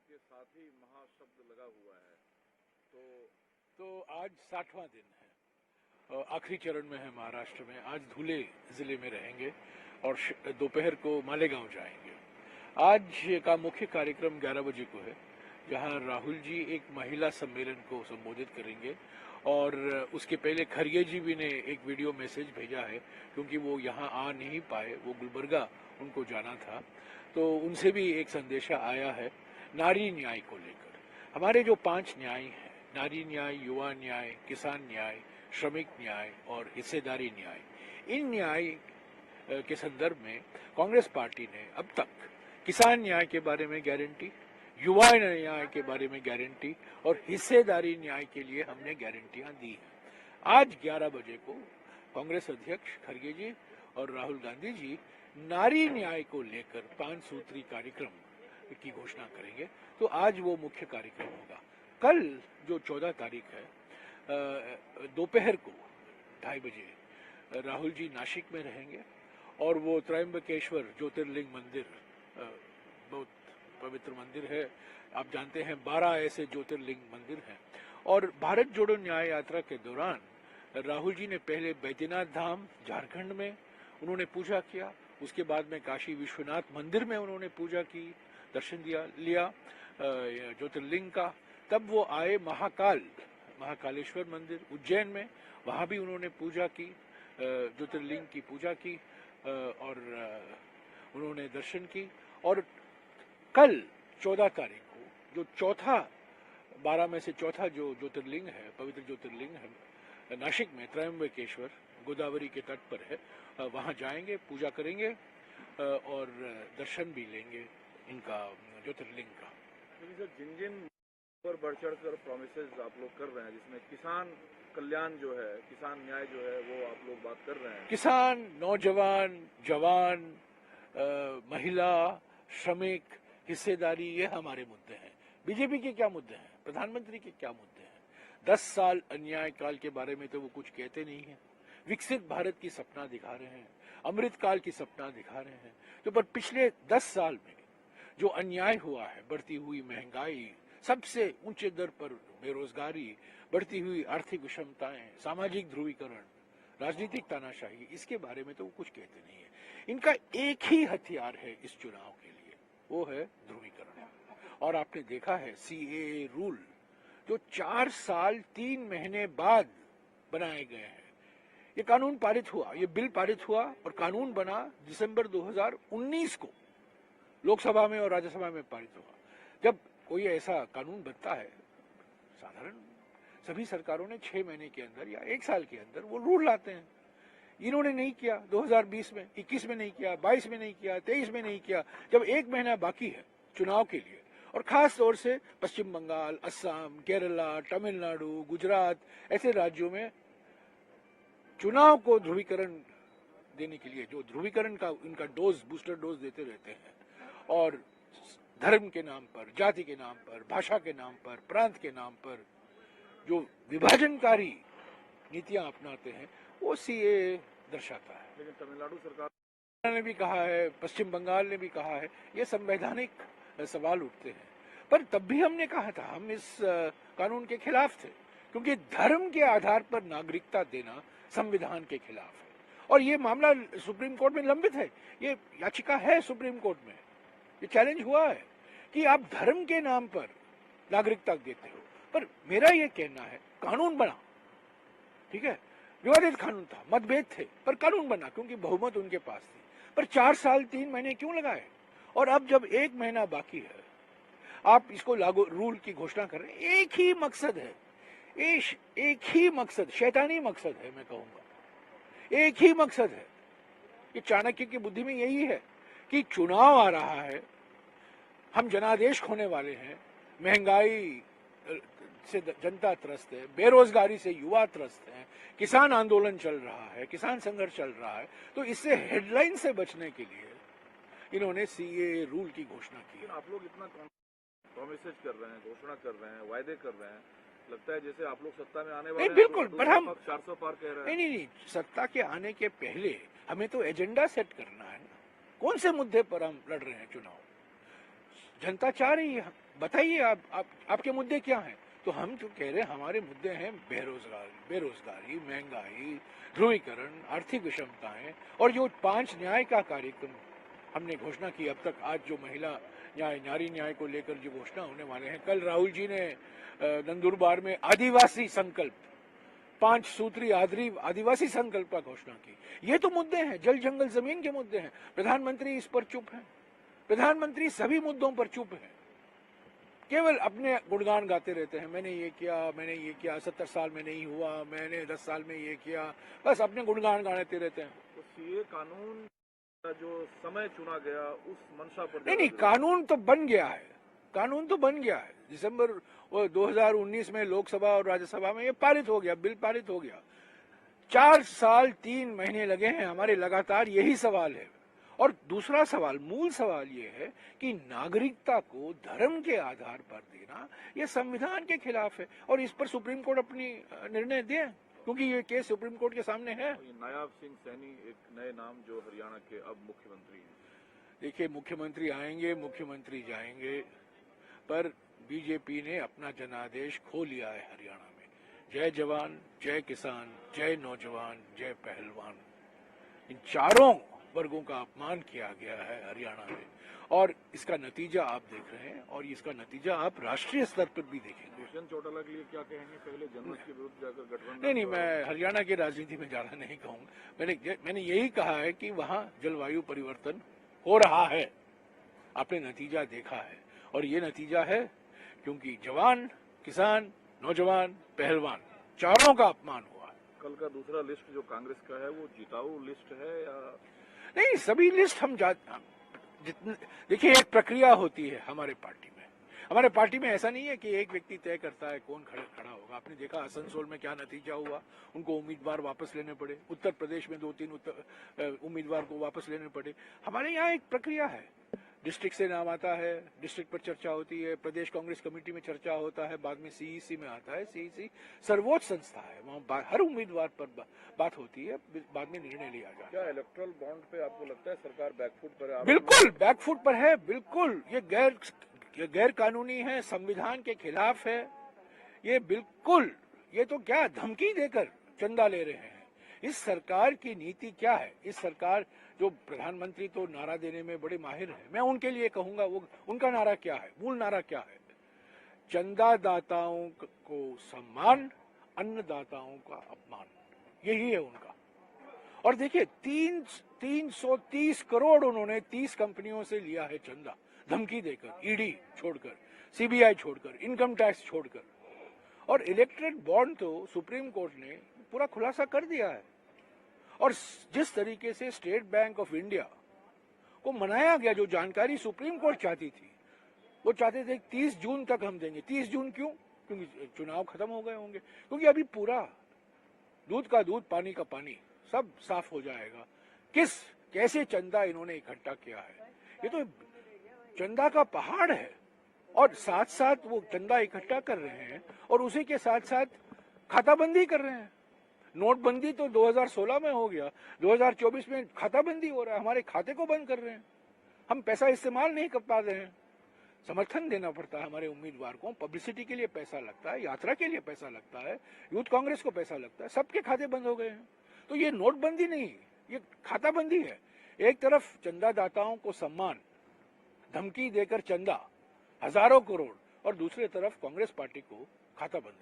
के साथ ही महाशब्द लगा हुआ है। तो आज 60वां दिन है, आखिरी चरण में है महाराष्ट्र में। आज धुले जिले में रहेंगे और दोपहर को मालेगांव जाएंगे। आज का मुख्य कार्यक्रम 11 बजे को है, जहां राहुल जी एक महिला सम्मेलन को संबोधित करेंगे और उसके पहले खरगे जी भी ने एक वीडियो मैसेज भेजा है, क्योंकि वो यहाँ आ नहीं पाए, वो गुलबर्गा उनको जाना था, तो उनसे भी एक संदेशा आया है नारी न्याय को लेकर। हमारे जो 5 न्याय हैं, नारी न्याय, युवा न्याय, किसान न्याय, श्रमिक न्याय और हिस्सेदारी न्याय, इन न्याय के संदर्भ में कांग्रेस पार्टी ने अब तक किसान न्याय के बारे में गारंटी, युवा न्याय के बारे में गारंटी और हिस्सेदारी न्याय के लिए हमने गारंटियां दी हैं। आज 11 बजे को कांग्रेस अध्यक्ष खरगे जी और राहुल गांधी जी नारी न्याय को लेकर 5 सूत्री कार्यक्रम की घोषणा करेंगे, तो आज वो मुख्य कार्यक्रम होगा। कल जो 14 तारीख है, दोपहर को 2:30 बजे राहुल जी नासिक में रहेंगे और वो त्रयंबकेश्वर ज्योतिर्लिंग मंदिर, बहुत पवित्र मंदिर है, आप जानते हैं 12 ऐसे ज्योतिर्लिंग मंदिर हैं। और भारत जोड़ो न्याय यात्रा के दौरान राहुल जी ने पहले बैद्यनाथ धाम झारखंड में उन्होंने पूजा किया, उसके बाद में काशी विश्वनाथ मंदिर में उन्होंने पूजा की, दर्शन लिया ज्योतिर्लिंग का। तब वो आए महाकालेश्वर मंदिर उज्जैन में, वहां भी उन्होंने पूजा की, ज्योतिर्लिंग की पूजा की और उन्होंने दर्शन की। और कल 14 तारीख को जो 12 में से चौथा जो ज्योतिर्लिंग है, पवित्र ज्योतिर्लिंग है नासिक में, त्रयंबकेश्वर गोदावरी के तट पर है, वहां जाएंगे, पूजा करेंगे और दर्शन भी लेंगे इनका ज्योतिर्लिंग का। लेकिन जिन पर बढ़ चढ़ कर प्रोमिसेस आप लोग कर रहे हैं, जिसमें किसान कल्याण जो है, किसान न्याय जो है, वो आप लोग बात कर रहे हैं। किसान, नौजवान, जवान, महिला, श्रमिक, हिस्सेदारी, ये हमारे मुद्दे हैं। बीजेपी के क्या मुद्दे हैं, प्रधानमंत्री के क्या मुद्दे हैं? 10 साल अन्याय काल के बारे में तो वो कुछ कहते नहीं है। विकसित भारत की सपना दिखा रहे हैं, अमृत काल की सपना दिखा रहे हैं। तो पर पिछले 10 साल में जो अन्याय हुआ है, बढ़ती हुई महंगाई, सबसे ऊंचे दर पर बेरोजगारी, बढ़ती हुई आर्थिक विषमताएं, सामाजिक ध्रुवीकरण, राजनीतिक तानाशाही, इसके बारे में तो वो कुछ कहते नहीं है। इनका एक ही हथियार है इस चुनाव के लिए, वो है ध्रुवीकरण। और आपने देखा है सीएए रूल जो 4 साल 3 महीने बाद बनाए गए हैं। ये कानून पारित हुआ, ये बिल पारित हुआ और कानून बना दिसंबर 2019 को, लोकसभा में और राज्यसभा में पारित हुआ। जब कोई ऐसा कानून बनता है, साधारण सभी सरकारों ने 6 महीने के अंदर या 1 साल के अंदर वो रूल लाते हैं। इन्होंने नहीं किया, 2020 में, 21 में नहीं किया, 22 में नहीं किया, 23 में नहीं किया, जब 1 महीना बाकी है चुनाव के लिए। और खास तौर से पश्चिम बंगाल, असम, केरला, तमिलनाडु, गुजरात ऐसे राज्यों में चुनाव को ध्रुवीकरण देने के लिए, जो ध्रुवीकरण का इनका डोज, बूस्टर डोज देते रहते हैं, और धर्म के नाम पर, जाति के नाम पर, भाषा के नाम पर, प्रांत के नाम पर जो विभाजनकारी नीतियां अपनाते हैं, वो सीए दर्शाता है। लेकिन तमिलनाडु सरकार ने भी कहा है, पश्चिम बंगाल ने भी कहा है, ये संवैधानिक सवाल उठते हैं। पर तब भी हमने कहा था, हम इस कानून के खिलाफ थे, क्योंकि धर्म के आधार पर नागरिकता देना संविधान के खिलाफ है। और ये मामला सुप्रीम कोर्ट में लंबित है, ये याचिका है सुप्रीम कोर्ट में, ये चैलेंज हुआ है कि आप धर्म के नाम पर नागरिकता देते हो। पर मेरा ये कहना है, कानून बना, ठीक है, विवादित कानून था, मतभेद थे, पर कानून बना क्योंकि बहुमत उनके पास थी। पर 4 साल 3 महीने क्यों लगाए? और अब जब 1 महीना बाकी है, आप इसको लागू रूल की घोषणा कर रहे हैं। एक ही मकसद है, एक ही मकसद, शैतानी मकसद है, मैं कहूंगा एक ही मकसद है। ये चाणक्य की बुद्धि में यही है कि चुनाव आ रहा है, हम जनादेश खोने वाले हैं, महंगाई से जनता त्रस्त है, बेरोजगारी से युवा त्रस्त है, किसान आंदोलन चल रहा है, किसान संघर्ष चल रहा है, तो इससे हेडलाइन से बचने के लिए इन्होंने सीए रूल की घोषणा की। आप लोग इतना प्रोमिसेस कर रहे हैं, घोषणा कर रहे हैं, वायदे कर रहे हैं, लगता है जैसे आप लोग सत्ता में आने वाले हैं। बिल्कुल, पर हम 400 पार कह रहे हैं। नहीं, सत्ता के आने के पहले हमें तो एजेंडा सेट करना है ना, कौन से मुद्दे पर हम लड़ रहे हैं चुनाव। जनता चाह रही है, बताइए आपके मुद्दे क्या हैं। तो हम जो कह रहे हैं हमारे मुद्दे हैं बेरोजगारी, महंगाई, ध्रुवीकरण, आर्थिक विषमताएं और जो 5 न्याय का कार्यक्रम हमने घोषणा की अब तक। आज जो महिला न्याय, नारी न्याय को लेकर जो घोषणा होने वाले हैं, कल राहुल जी ने नंदुरबार में आदिवासी संकल्प, 5 सूत्री आदिवासी संकल्प का घोषणा की। ये तो मुद्दे हैं, जल जंगल जमीन के मुद्दे हैं। प्रधानमंत्री इस पर चुप हैं। प्रधानमंत्री सभी मुद्दों पर चुप हैं, केवल अपने गुणगान गाते रहते हैं। मैंने ये किया, 70 साल में नहीं हुआ, मैंने 10 साल में ये किया, बस अपने गुणगान गाते रहते हैं। तो सीए कानून का जो समय चुना गया उस मंशा पर नहीं, कानून तो बन गया है, कानून तो बन गया है। दिसंबर 2019 में लोकसभा और राज्यसभा में ये पारित हो गया, बिल पारित हो गया। 4 साल 3 महीने लगे हैं हमारे लगातार, यही सवाल है। और दूसरा सवाल, मूल सवाल ये है कि नागरिकता को धर्म के आधार पर देना ये संविधान के खिलाफ है और इस पर सुप्रीम कोर्ट अपनी निर्णय दे, क्योंकि ये केस सुप्रीम कोर्ट के सामने है। नायाब सिंह सैनी एक नए नाम जो हरियाणा के अब मुख्यमंत्री हैं। देखिए, मुख्यमंत्री आएंगे, मुख्यमंत्री जाएंगे, पर बीजेपी ने अपना जनादेश खो लिया है हरियाणा में। जय जवान, जय किसान, जय नौजवान, जय पहलवान, इन चारों वर्गों का अपमान किया गया है हरियाणा में और इसका नतीजा आप देख रहे हैं और इसका नतीजा आप राष्ट्रीय स्तर पर भी देखेंगे। दुष्यंत चौटाला के लिए क्या कहेंगे? पहले जनमत के विरुद्ध जाकर गठबंधन। नहीं, मैं हरियाणा की राजनीति में ज्यादा नहीं कहूंगा। मैंने यही कहा है कि वहां जलवायु परिवर्तन हो रहा है, आपने नतीजा देखा है और ये नतीजा है क्योंकि जवान, किसान, नौजवान, पहलवान चारों का अपमान हुआ है। कल का दूसरा लिस्ट जो कांग्रेस का है वो जिताऊ लिस्ट है या नहीं? सभी लिस्ट हम जितने, देखिए, एक प्रक्रिया होती है हमारे पार्टी में। हमारे पार्टी में ऐसा नहीं है कि एक व्यक्ति तय करता है कौन खड़ा होगा। आपने देखा आसनसोल में क्या नतीजा हुआ, उनको उम्मीदवार वापस लेने पड़े। उत्तर प्रदेश में 2-3 उम्मीदवार को वापस लेने पड़े। हमारे यहाँ एक प्रक्रिया है, डिस्ट्रिक्ट से नाम आता है, डिस्ट्रिक्ट पर चर्चा होती है, प्रदेश कांग्रेस कमेटी में चर्चा होता है, बाद में सीईसी में आता है। सीईसी सर्वोच्च संस्था है, वहाँ हर उम्मीदवार पर बात होती है, बाद में निर्णय लिया जाता है। क्या इलेक्टोरल बॉन्ड पे आपको लगता है सरकार बैकफुट पर है? बिल्कुल बैकफुट पर है, बिल्कुल। ये गैर कानूनी है, संविधान के खिलाफ है। ये बिल्कुल, ये तो क्या धमकी देकर चंदा ले रहे हैं। इस सरकार की नीति क्या है? इस सरकार, जो प्रधानमंत्री तो नारा देने में बड़े माहिर हैं, मैं उनके लिए कहूंगा वो उनका नारा क्या है, मूल नारा क्या है? चंदादाताओं को सम्मान, अन्नदाताओं का अपमान, यही है उनका। और देखिए, 330 करोड़ उन्होंने 30 कंपनियों से लिया है चंदा, धमकी देकर, ईडी छोड़कर, सीबीआई छोड़कर, इनकम टैक्स छोड़कर। और इलेक्ट्रेट बॉन्ड तो सुप्रीम कोर्ट ने पूरा खुलासा कर दिया है। और जिस तरीके से स्टेट बैंक ऑफ इंडिया को मनाया गया, जो जानकारी सुप्रीम कोर्ट चाहती थी, वो चाहते थे 30 जून तक हम देंगे। 30 जून क्यों? क्योंकि चुनाव खत्म हो गए होंगे, क्योंकि अभी पूरा दूध का दूध, पानी का पानी सब साफ हो जाएगा। कैसे चंदा इन्होंने इकट्ठा किया है, ये तो चंदा का पहाड़ है। और साथ साथ वो चंदा इकट्ठा कर रहे हैं और उसी के साथ साथ खाताबंदी कर रहे हैं। नोटबंदी तो 2016 में हो गया, 2024 में खाताबंदी हो रहा है, हमारे खाते को बंद कर रहे हैं। हम पैसा इस्तेमाल नहीं कर पा रहे हैं। समर्थन देना पड़ता है हमारे उम्मीदवार को, पब्लिसिटी के लिए पैसा लगता है, यात्रा के लिए पैसा लगता है, यूथ कांग्रेस को पैसा लगता है, सबके खाते बंद हो गए हैं। तो ये नोटबंदी नहीं, ये खाताबंदी है। एक तरफ चंदादाताओं को सम्मान, धमकी देकर चंदा हजारों करोड़, और दूसरी तरफ कांग्रेस पार्टी को खाताबंदी।